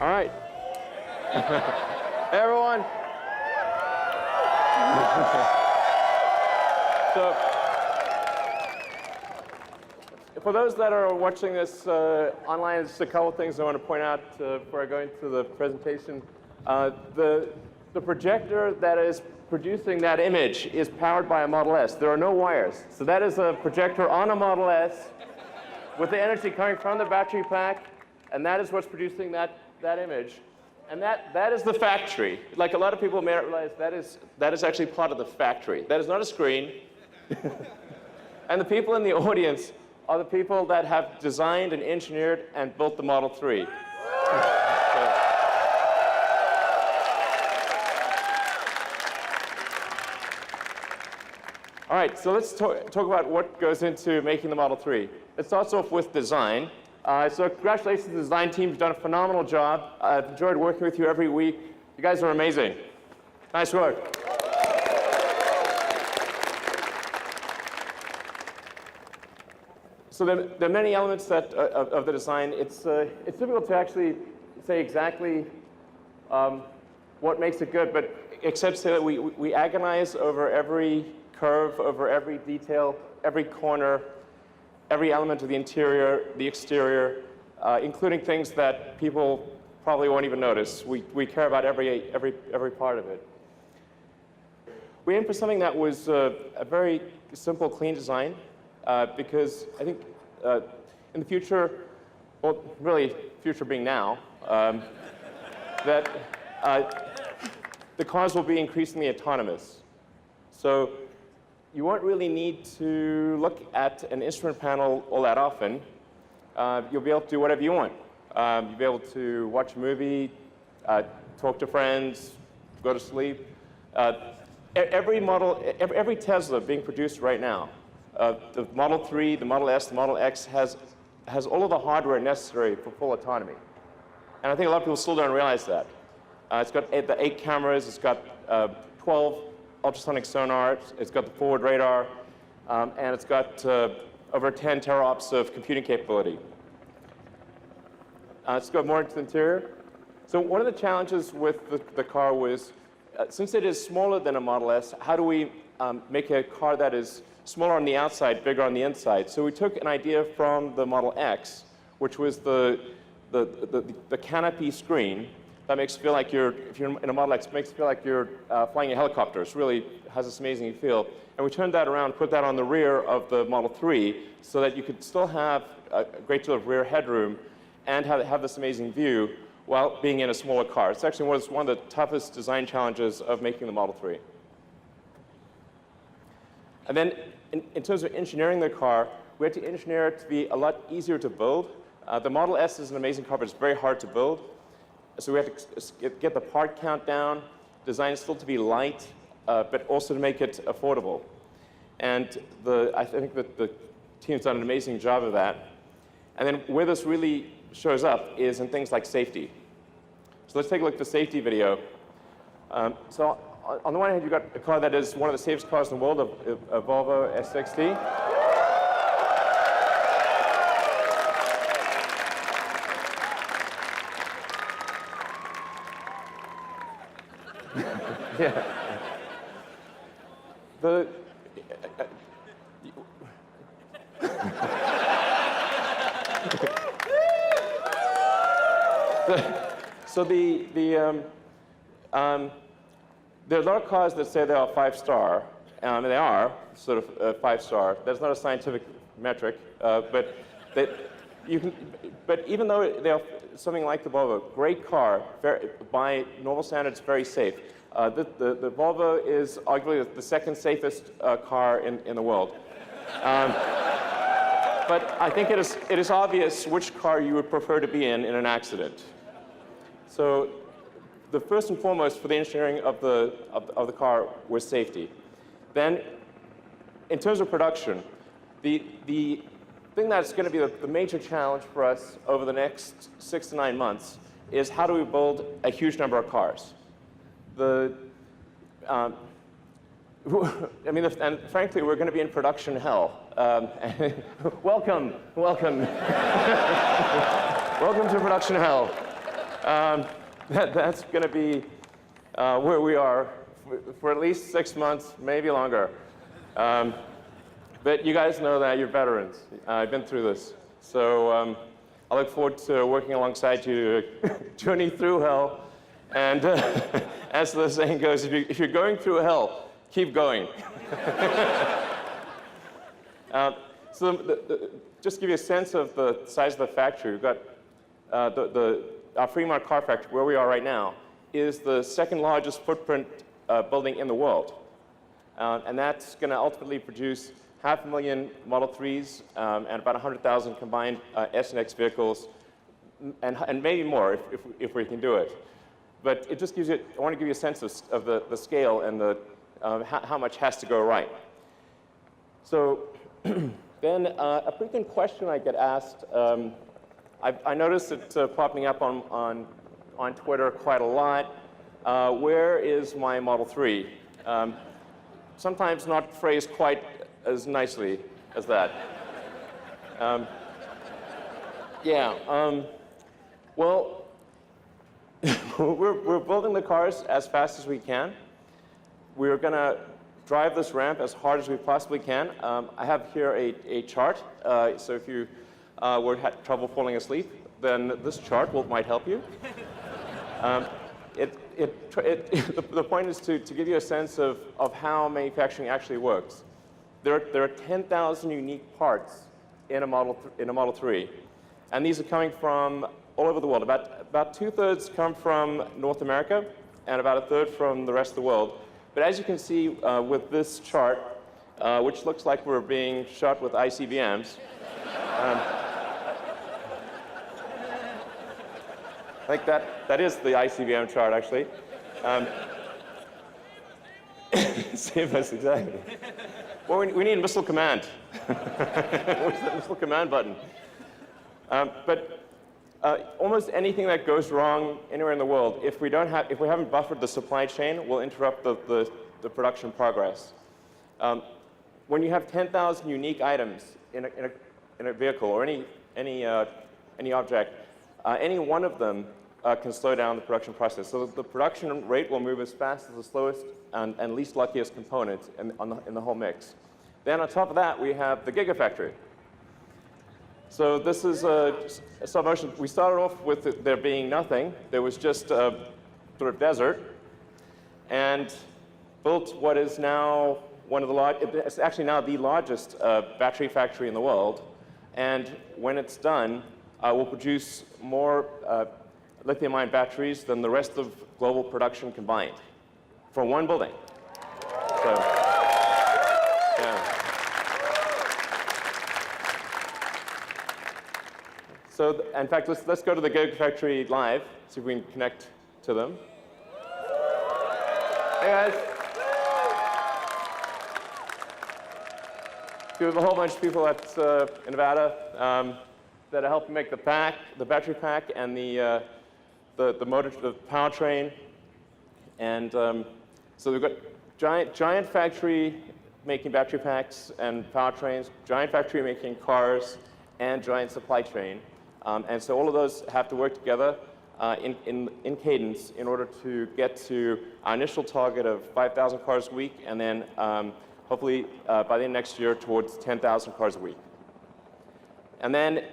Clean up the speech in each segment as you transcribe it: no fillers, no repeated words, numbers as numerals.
All right. Hey, everyone. So, for those that are watching this online, there's a couple of things I want to point out before I go into the presentation. The projector that is producing that image is powered by a Model S. There are no wires. So that is a projector on a Model S with the energy coming from the battery pack, and that is what's producing that image. And that is the factory. Like a lot of people may not realize, that is actually part of the factory. That is not a screen. And the people in the audience are the people that have designed and engineered and built the Model 3. All right, so let's talk about what goes into making the Model 3. It starts off with design. So congratulations to the design team. You've done a phenomenal job. I've enjoyed working with you every week. You guys are amazing. Nice work. So there are many elements of the design. It's difficult to actually say exactly what makes it good, but except to say that we agonize over every curve, over every detail, every corner, every element of the interior, the exterior, including things that people probably won't even notice. We care about every part of it. We aimed for something that was a very simple, clean design, because I think in the future, well, really, future being now, that the cars will be increasingly autonomous. So you won't really need to look at an instrument panel all that often. You'll be able to do whatever you want. You'll be able to watch a movie, talk to friends, go to sleep. Every Tesla being produced right now, the Model 3, the Model S, the Model X has all of the hardware necessary for full autonomy. And I think a lot of people still don't realize that. It's got the 8 cameras, it's got 12 ultrasonic sonar, it's got the forward radar, and it's got over 10 teraops of computing capability. Let's go more into the interior. So one of the challenges with the car was, since it is smaller than a Model S, how do we make a car that is smaller on the outside, bigger on the inside? So we took an idea from the Model X, which was the canopy screen that makes you feel like if you're in a Model X, makes you feel like you're flying a helicopter. It really has this amazing feel. And we turned that around, put that on the rear of the Model 3 so that you could still have a great deal of rear headroom and have this amazing view while being in a smaller car. It's actually one of the toughest design challenges of making the Model 3. And then in terms of engineering the car, we had to engineer it to be a lot easier to build. The Model S is an amazing car, but it's very hard to build. So we had to get the part count down, design it still to be light, but also to make it affordable. And I think that the team's done an amazing job of that. And then where this really shows up is in things like safety. So let's take a look at the safety video. So on the one hand, you've got a car that is one of the safest cars in the world, a Volvo S60. Yeah. So there are a lot of cars that say they are 5-star, and they are sort of 5-star. That's not a scientific metric, but that but even though they're something like the Volvo, great car, by normal standards, very safe. The Volvo is arguably the second safest car in the world. But I think it is obvious which car you would prefer to be in an accident. So the first and foremost for the engineering of the car was safety. Then, in terms of production, the thing that's going to be the major challenge for us over the next 6 to 9 months is how do we build a huge number of cars. I mean, and frankly, we're going to be in production hell. Welcome. Welcome to production hell. That's going to be where we are for at least 6 months, maybe longer. But you guys know that, you're veterans. I've been through this. So I look forward to working alongside you to journey through hell. And as the saying goes, if you're going through hell, keep going. Just to give you a sense of the size of the factory, we've got our Fremont car factory, where we are right now, is the second largest footprint building in the world. And that's going to ultimately produce 500,000 Model 3s and about 100,000 combined S and X vehicles, and maybe more if we can do it. But it just gives you, I want to give you a sense of the scale and how much has to go right. So then a frequent question I get asked, I noticed it popping up on Twitter quite a lot. Where is my Model 3? Sometimes not phrased quite as nicely as that. Well, we're building the cars as fast as we can. We're going to drive this ramp as hard as we possibly can. I have here a chart, so if you had trouble falling asleep, then this chart might help you. The point is to give you a sense of how manufacturing actually works. There are 10,000 unique parts in a Model 3, and these are coming from all over the world. About 2/3 come from North America, and about 1/3 from the rest of the world. But as you can see with this chart, which looks like we're being shot with ICBMs, I think that is the ICBM chart, actually. Save us, exactly. Well, we need missile command. Where's the missile command button? But almost anything that goes wrong anywhere in the world, if we haven't buffered the supply chain, will interrupt the production progress. When you have 10,000 unique items in a vehicle or any object, any one of them can slow down the production process. So the production rate will move as fast as the slowest and least luckiest component in the whole mix. Then on top of that, we have the Gigafactory. So this is stop motion. We started off with there being nothing. There was just a sort of desert, and built what is now it's actually now the largest battery factory in the world. And when it's done, we'll produce more lithium-ion batteries than the rest of global production combined from one building. So, yeah. So, in fact, let's go to the Gigafactory live, see if we can connect to them. Hey, guys. We have a whole bunch of people in Nevada that are helping make the battery pack, and the motor, the powertrain. And so we've got giant factory making battery packs and powertrains, giant factory making cars, and giant supply chain. And so all of those have to work together in cadence in order to get to our initial target of 5,000 cars a week, and then hopefully by the end of next year towards 10,000 cars a week. And then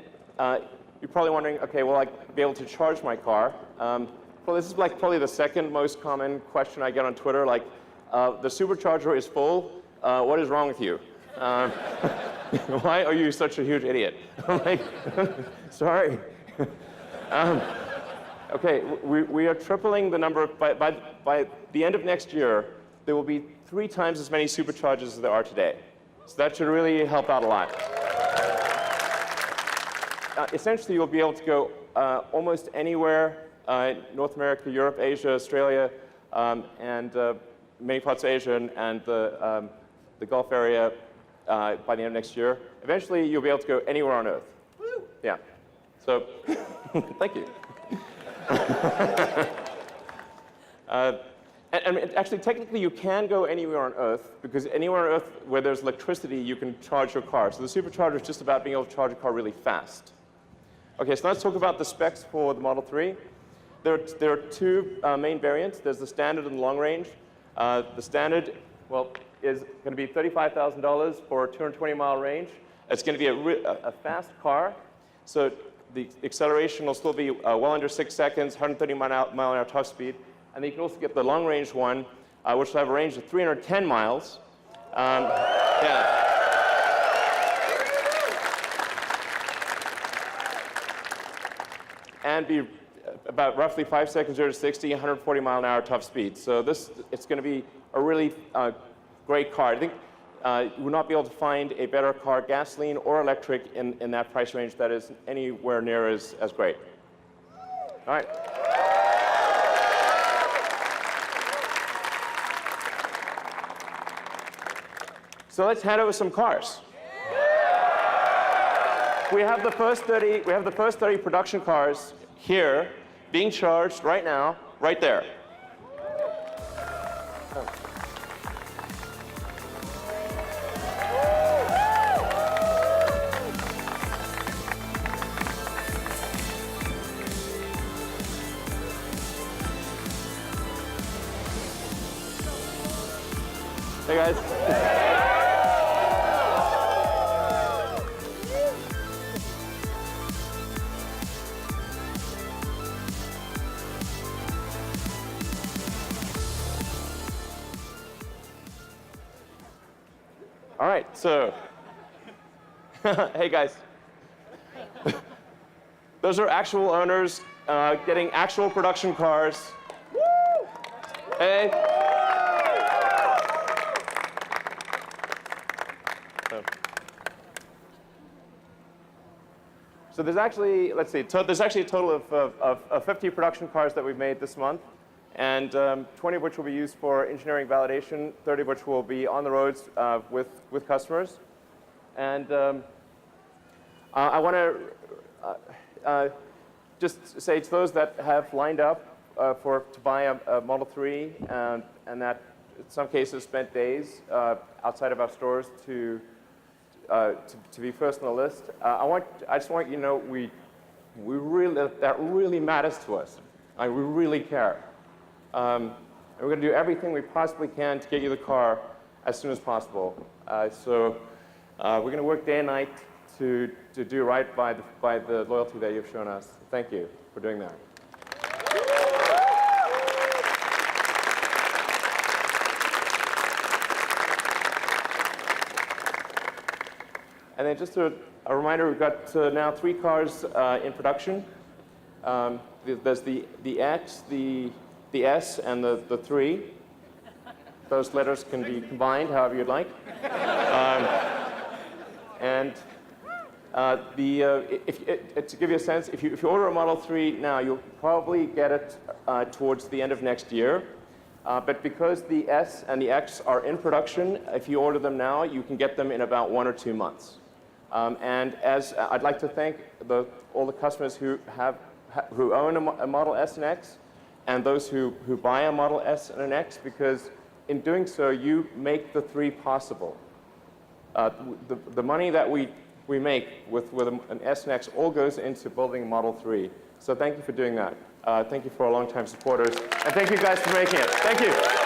you're probably wondering, okay, will I be able to charge my car? Well, this is like probably the second most common question I get on Twitter, like, the supercharger is full, what is wrong with you? Why are you such a huge idiot? I'm like, sorry. Okay, we are tripling the number. By the end of next year, there will be 3 times as many superchargers as there are today. So that should really help out a lot. Essentially, you'll be able to go almost anywhere, North America, Europe, Asia, Australia, and many parts of Asia and the Gulf area by the end of next year. Eventually, you'll be able to go anywhere on Earth. Woo. Yeah. So, thank you. And actually, technically, you can go anywhere on Earth, because anywhere on Earth where there's electricity, you can charge your car. So the supercharger is just about being able to charge a car really fast. OK, so let's talk about the specs for the Model 3. There are 2 main variants. There's the standard and the long range. The standard, well, is going to be $35,000 for a 220-mile range. It's going to be a fast car. So the acceleration will still be well under 6 seconds, 130 mile-an-hour top speed. And then you can also get the long-range one, which will have a range of 310 miles. Yeah. And be about roughly 5 seconds 0 to 60, 140 mile-an-hour top speed. So it's going to be a really great car. I think you will not be able to find a better car, gasoline or electric, in that price range that is anywhere near as great. All right. So let's head over some cars. We have the first 30 production cars here being charged right now, right there. Hey guys. All right, so, hey guys. Those are actual owners getting actual production cars. Woo! Hey. So there's actually, let's see, there's actually a total of 50 production cars that we've made this month. And 20 of which will be used for engineering validation, 30 of which will be on the roads with customers. And I want to just say to those that have lined up to buy a Model 3 and that in some cases spent days outside of our stores to be first on the list, I just want you to know that really matters to us. We really care. And we're going to do everything we possibly can to get you the car as soon as possible. So we're going to work day and night to do right by the loyalty that you've shown us. Thank you for doing that. And then just a reminder, we've got now 3 cars in production. There's the X, the S, and the 3. Those letters can be combined however you'd like. To give you a sense, if you order a Model 3 now, you'll probably get it towards the end of next year. But because the S and the X are in production, if you order them now, you can get them in about 1 or 2 months. And as I'd like to thank all the customers who own a Model S and X, and those who buy a Model S and an X, because in doing so, you make the 3 possible. The money that we make with an S and X all goes into building a Model 3. So thank you for doing that. Thank you for our longtime supporters. And thank you guys for making it. Thank you.